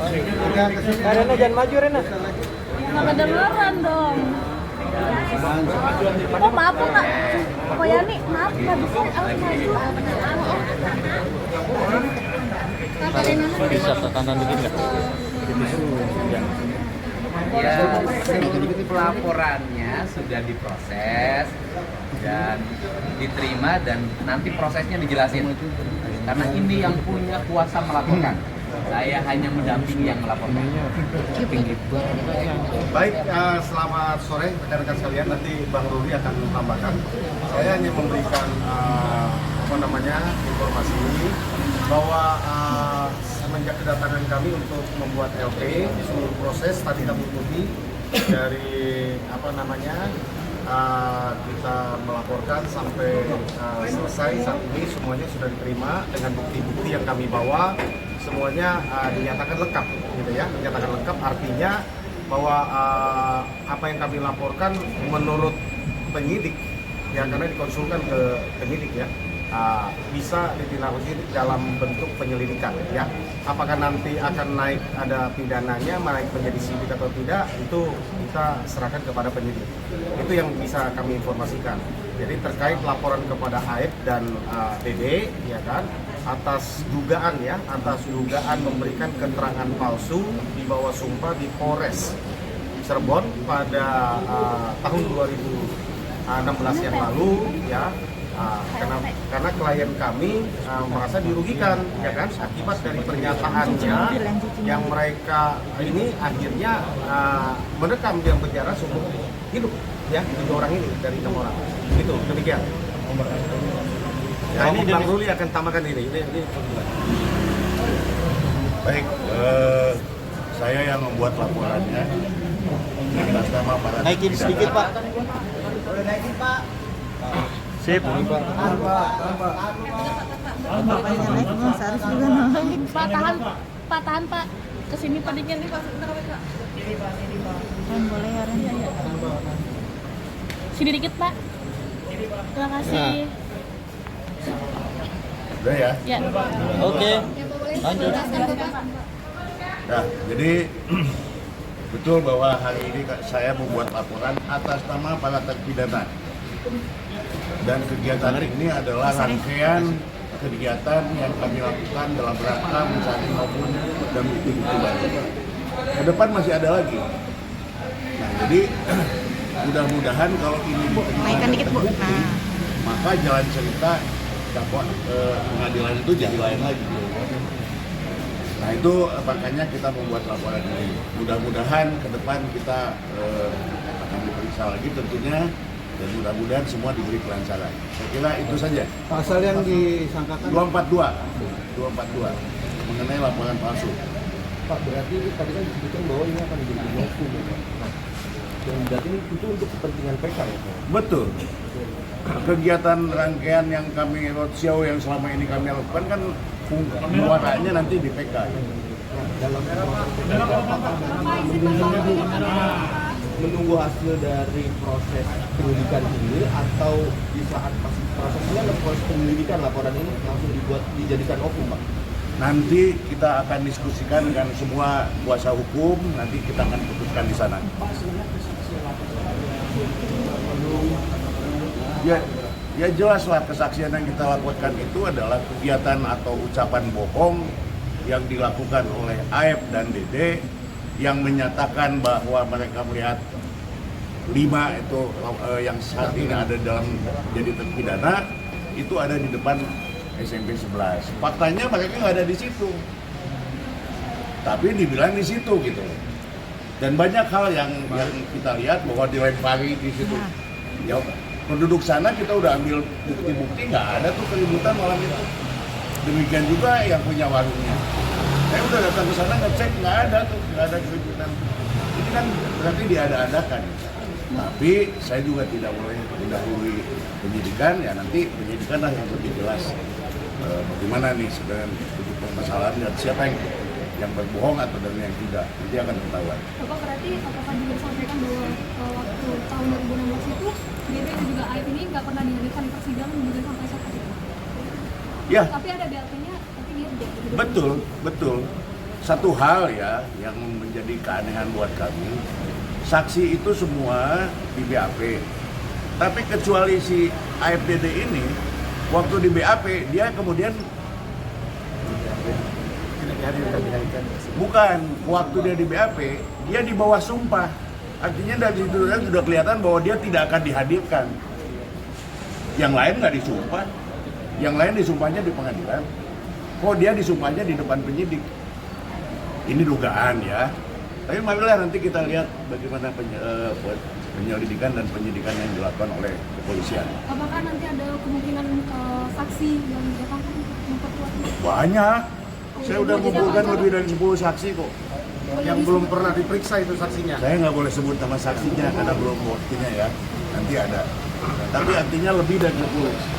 Rena jangan maju Rena. Nggak kedengeran dong. Oh maaf Kak. Oh Yani, maaf nggak bisa. Aku maju. Kak Rena. Bisa tekanan dikit nggak? Ya, pelaporannya sudah diproses dan diterima dan nanti prosesnya dijelasin. Karena ini yang punya kuasa melaporkan. Saya hanya mendampingi yang melaporkan. Baik, selamat sore rekan-rekan sekalian. Nanti Bang Ruli akan menambahkan. Saya hanya memberikan informasi ini bahwa semenjak kedatangan kami untuk membuat LP, seluruh proses tadi kami ikuti dari kita melaporkan sampai selesai. Saat ini semuanya sudah diterima dengan bukti-bukti yang kami bawa, semuanya dinyatakan lengkap, gitu ya. Dinyatakan lengkap artinya bahwa apa yang kami laporkan menurut penyidik, ya karena dikonsulkan ke penyidik ya. Bisa ditindaklanjuti dalam bentuk penyelidikan ya. Apakah nanti akan naik ada pidananya, naik menjadi sidik atau tidak, itu kita serahkan kepada penyidik. Itu yang bisa kami informasikan. Jadi terkait laporan kepada AEP dan DD ya kan, atas dugaan memberikan keterangan palsu di bawah sumpah di Polres Cirebon pada tahun 2016 yang lalu ya. Karena klien kami merasa dirugikan ya kan akibat dari pernyataannya yang mereka ini akhirnya mendekam di penjara seumur hidup ya 7 orang ini dari 6 orang itu demikian. Nah, ini Bang Ruli akan tambahkan ini. Baik, saya yang membuat laporannya atas nama para Naikin sedikit Pak. Boleh naikin Pak. Sip. Pak tahan Pak. Kesini Pak dikit nih Pak. Sebentar Pak. Boleh ya Ren. Sini dikit Pak. Terima kasih. Udah ya? Ya. Oke. Lanjut. Nah, jadi betul bahwa hari ini saya membuat laporan atas nama para terpidana. Dan kegiatan ini adalah rangkaian kegiatan yang kami lakukan dalam rangka mencari maupun dan bukti-bukti baru. Ke depan masih ada lagi. Nah, jadi mudah-mudahan kalau ini Naikkan dikit Bu. maka jalan cerita pengadilan itu jadi lain lagi. Nah itu makanya kita membuat laporan ini. Mudah-mudahan ke depan kita akan diperiksa lagi tentunya. Dan mudah-mudahan semua diberi kelancaran. Saya kira itu saja. Pasal yang disangkakan 242 mengenai laporan palsu. Pak, berarti tadi kan disebutkan bahwa ini akan menjadi hukum ya Pak. Dan berarti ini itu untuk kepentingan PK ya Pak? Betul. Kegiatan rangkaian yang kami roadshow yang selama ini kami lakukan kan muaranya nanti di PK. Dalam menunggu hasil dari proses penyidikan ini atau di saat prosesnya proses penyelidikan laporan ini langsung dijadikan hukum Pak? Nanti kita akan diskusikan dengan semua kuasa hukum, nanti kita akan putuskan di sana. Ya jelaslah kesaksian yang kita lakukan itu adalah kegiatan atau ucapan bohong yang dilakukan oleh AEP dan DD yang menyatakan bahwa mereka melihat 5 itu yang saat ini ada dalam jadi terpidana itu ada di depan SMP 11. Faktanya mereka nggak ada di situ, tapi dibilang di situ gitu. Dan banyak hal yang kita lihat bahwa dilempari di situ. Ya, penduduk sana kita udah ambil bukti-bukti, nggak ada tuh keributan malam itu. Demikian juga yang punya warungnya. Saya udah datang ke sana ngecek, nggak ada keributan. Ini kan berarti diada-adakan. Tapi saya juga tidak boleh mendahului penyidikan, ya nanti penyidikan lah yang lebih jelas bagaimana nih sebenarnya duduk permasalahan dan siapa yang berbohong atau dan yang tidak, nanti akan ketahuan. Bapak berarti apakah juga disampaikan bahwa waktu tahun 2016 itu DP dan juga AIP ini nggak pernah dihadirkan di persidangan juga sampai saat itu? Ya. Tapi ada BAP-nya, tapi dia tidak. Betul. satu hal ya yang menjadi keanehan buat kami, saksi itu semua di BAP. Tapi kecuali si AFDD ini, waktu di BAP dia kemudian bukan, waktu dia di BAP dia di bawah sumpah. Artinya dari situ sudah kelihatan bahwa dia tidak akan dihadirkan. Yang lain nggak disumpah, yang lain disumpahnya di pengadilan. Kok dia disumpahnya di depan penyidik? Ini dugaan ya. Tapi marilah nanti kita lihat bagaimana penyelidikan dan penyidikan yang dilakukan oleh kepolisian. Apakah nanti ada kemungkinan saksi yang didatangkan untuk memperkuat? Banyak. Saya udah mengumpulkan lebih dari 10 saksi kok. Yang belum pernah diperiksa itu saksinya. Saya nggak boleh sebut nama saksinya karena belum buktinya ya. Nanti ada. Tapi artinya lebih dari 10.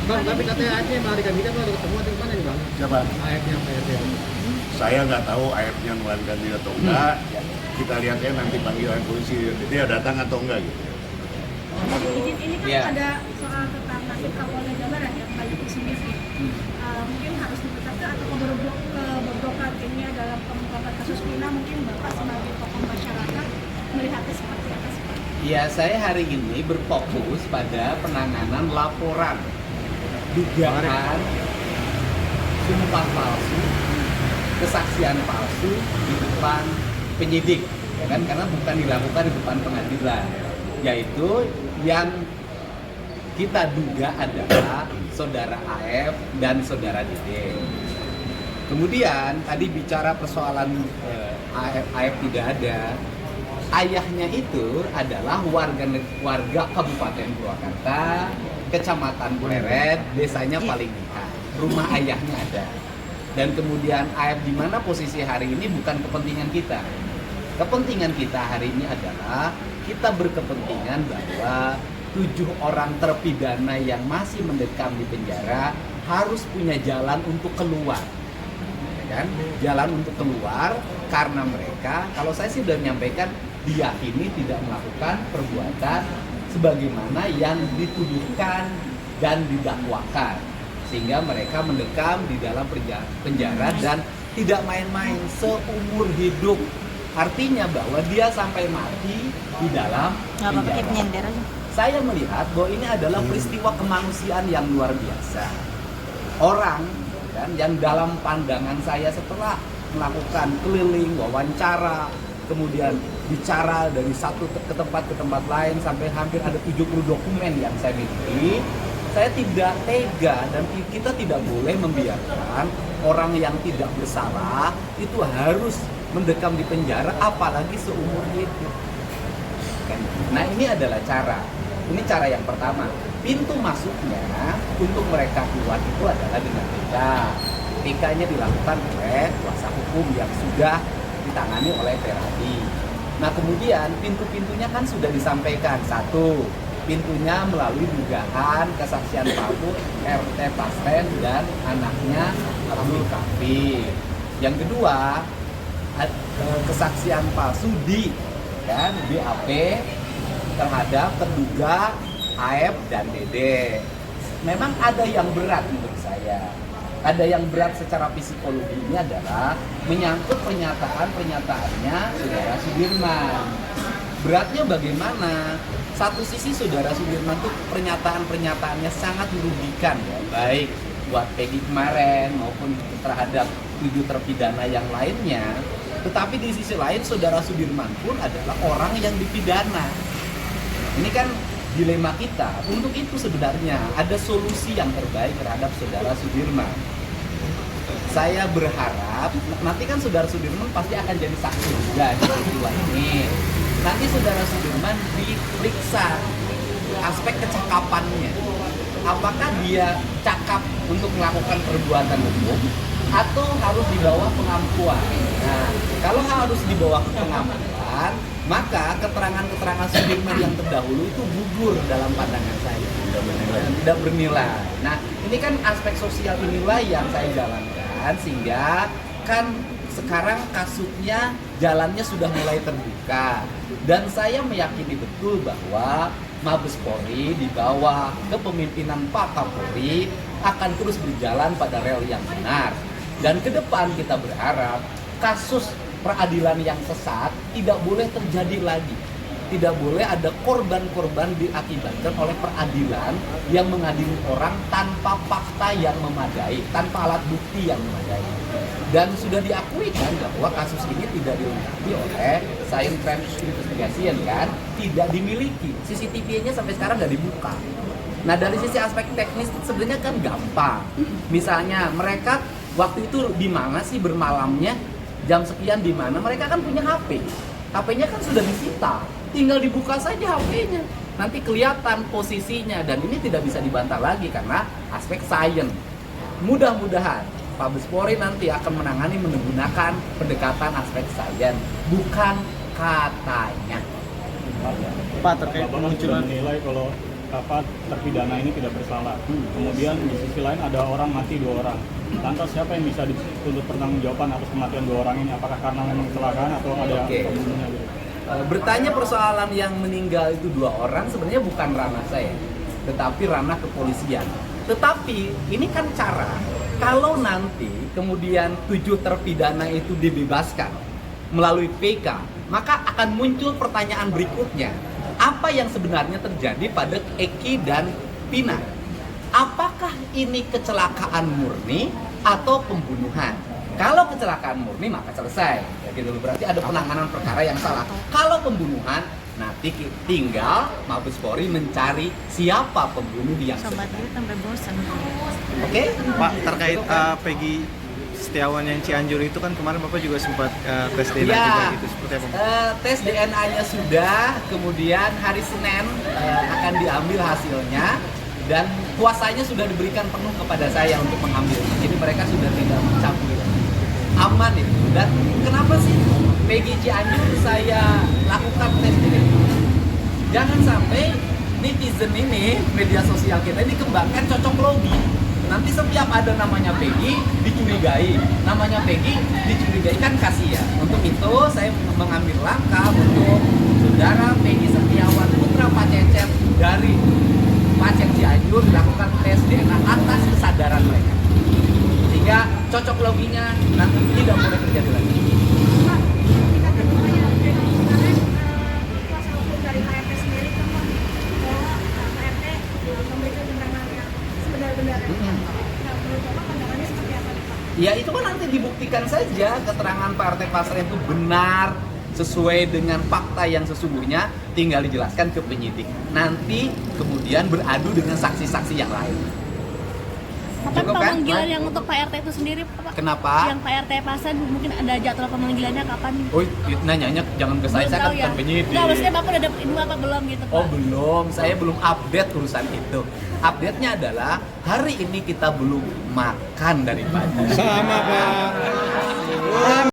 Bang, tapi katanya AFnya melarikan diri atau ketemu atau gimana nih bang? Siapa? AFnya apa ya? Saya nggak tahu AF-nya melarikan diri atau enggak. Kita lihat ya nanti panggilan polisi dia datang atau enggak gitu. Ini kan Iya. ada soal tentang nasib Kapolda Jawa Barat yang banyak disebut. Mungkin harus ditetapkan atau kebobrokan ini dalam pengungkapan kasus Vina, mungkin Bapak sebagai tokoh masyarakat melihatnya seperti apa sih? Ya, saya hari ini berfokus pada penanganan laporan dugaan sumpah palsu, kesaksian palsu di depan penyidik, ya kan? Karena bukan dilakukan di depan pengadilan, yaitu yang kita duga adalah saudara AF dan saudara Dede. Kemudian tadi bicara persoalan AF tidak ada. Ayahnya itu adalah warga Kabupaten Purwakarta, Kecamatan Pleret, desanya Palingika. Rumah ayahnya ada. Dan kemudian AF di mana posisi hari ini bukan kepentingan kita. Kepentingan kita hari ini adalah kita berkepentingan bahwa 7 orang terpidana yang masih mendekam di penjara harus punya jalan untuk keluar. Kan? Jalan untuk keluar karena mereka, kalau saya sih sudah menyampaikan, diyakini tidak melakukan perbuatan sebagaimana yang dituduhkan dan didakwakan, sehingga mereka mendekam di dalam penjara dan tidak main-main seumur hidup. Artinya bahwa dia sampai mati di dalam penjara. Saya melihat bahwa ini adalah peristiwa kemanusiaan yang luar biasa. Orang kan, yang dalam pandangan saya setelah melakukan keliling, wawancara, kemudian bicara dari satu ke tempat lain sampai hampir ada 70 dokumen yang saya miliki, saya tidak tega dan kita tidak boleh membiarkan orang yang tidak bersalah itu harus mendekam di penjara apalagi seumur hidup. Nah, ini adalah cara. Ini cara yang pertama. Pintu masuknya untuk mereka keluar itu adalah dengan TK. TK-nya dilakukan oleh kuasa hukum yang sudah ditangani oleh Feradi. Nah, kemudian pintu-pintunya kan sudah disampaikan. Satu, pintunya melalui dugaan kesaksian palsu RT Pasten dan anaknya Abdul Kafir. Yang kedua, kesaksian palsu di BAP terhadap terduga AF dan Dede. Memang ada yang berat menurut saya. Ada yang berat secara psikologi ini adalah menyangkut pernyataan-pernyataannya saudara Sudirman. Beratnya bagaimana? Satu sisi saudara Sudirman itu pernyataan-pernyataannya sangat merugikan ya, baik buat Peggy kemarin maupun terhadap 7 terpidana yang lainnya. Tetapi di sisi lain saudara Sudirman pun adalah orang yang dipidana. Ini kan dilema kita. Untuk itu sebenarnya ada solusi yang terbaik terhadap saudara Sudirman. Saya berharap nanti kan saudara Sudirman pasti akan jadi saksi juga di peristiwa ini. Nanti saudara Sudirman diperiksa aspek kecakapannya. Apakah dia cakap untuk melakukan perbuatan hukum atau harus di bawah pengampuan? Nah, kalau harus di bawah pengampuan, maka keterangan-keterangan Sudirman yang terdahulu itu gugur dalam pandangan saya, tidak bernilai. Nah, ini kan aspek sosial inilah yang saya jalankan sehingga kan sekarang kasusnya jalannya sudah mulai terbuka dan saya meyakini betul bahwa Mabes Polri di bawah kepemimpinan Pak Kapolri akan terus berjalan pada rel yang benar. Dan ke depan kita berharap kasus peradilan yang sesat tidak boleh terjadi lagi. Tidak boleh ada korban-korban diakibatkan oleh peradilan yang mengadili orang tanpa fakta yang memadai, tanpa alat bukti yang memadai. Dan sudah diakui kan bahwa kasus ini tidak dilengkapi oleh Science Crime Investigation kan, tidak dimiliki. CCTV-nya sampai sekarang nggak dibuka. Nah dari sisi aspek teknis sebenarnya kan gampang. Misalnya mereka waktu itu di mana sih bermalamnya, jam sekian di mana, mereka kan punya HP. HP-nya kan sudah disita. Tinggal dibuka saja HP-nya, nanti kelihatan posisinya, dan ini tidak bisa dibantah lagi karena aspek sains. Mudah-mudahan Mabes Polri nanti akan menangani menggunakan pendekatan aspek sains, bukan katanya. Pak, terkait pemunculan menilai kalau terpidana ini tidak bersalah. Kemudian di sisi lain ada orang mati 2 orang. Lantas siapa yang bisa dituntut pertanggungjawaban atas kematian 2 orang ini? Apakah karena memang kecelakaan atau ada pembunuhnya gitu? Bertanya persoalan yang meninggal itu 2 orang sebenarnya bukan ranah saya, tetapi ranah kepolisian. Tetapi ini kan cara, kalau nanti kemudian 7 terpidana itu dibebaskan melalui PK, maka akan muncul pertanyaan berikutnya. Apa yang sebenarnya terjadi pada Eki dan Pina? Apakah ini kecelakaan murni atau pembunuhan? Kalau kecelakaan murni maka selesai, ya gitu. Berarti ada penanganan perkara yang salah. Kalau pembunuhan, nanti tinggal Mabes Polri mencari siapa pembunuh yang sebenarnya. Oke? Pak, terkait Peggy Setiawan yang Cianjur itu kan kemarin Bapak juga sempat tes DNA Ya, juga gitu, seperti apa? tes DNA-nya sudah, kemudian hari Senin akan diambil hasilnya. Dan kuasanya sudah diberikan penuh kepada saya untuk mengambil. Jadi mereka sudah tidak mencampuri. Aman itu. Dan kenapa sih Peggy Cianjur saya lakukan tes DNA? Jangan sampai netizen ini, media sosial kita ini kembangkan cocok logi. Nanti setiap ada namanya Peggy dicurigai, namanya Peggy dicurigai, kan kasihan. Untuk itu saya mengambil langkah untuk saudara Peggy Setiawan putra Pak Cecep dari Pacet Cianjur dilakukan tes DNA atas kesadaran mereka, sehingga cocok loginya nanti tidak boleh terjadi lagi. Pak, kita kedua yang jadi kemarin kuasa hukum dari HRT sendiri kan bahwa HRT memberikan keterangan yang sebenar-benarnya. Nah, menurut Bapak pandangannya seperti apa nih Pak? Ya itu kan nanti dibuktikan saja keterangan Partai Pasar itu benar sesuai dengan fakta yang sesungguhnya, tinggal dijelaskan ke penyidik. Nanti kemudian beradu dengan saksi-saksi yang lain. Kapan Cukup kan? pemanggilan yang untuk Pak RT itu sendiri, Pak? Kenapa? Yang Pak RT Pasar mungkin ada jadwal pemanggilannya kapan? Oh, nanyanya jangan ke saya Belum kan tahu bukan penyidik. Nggak, maksudnya Bapak udah dapat info apa belum gitu, Pak? Oh belum, saya belum update urusan itu. Update-nya adalah hari ini kita belum makan dari pagi. Sama Pak.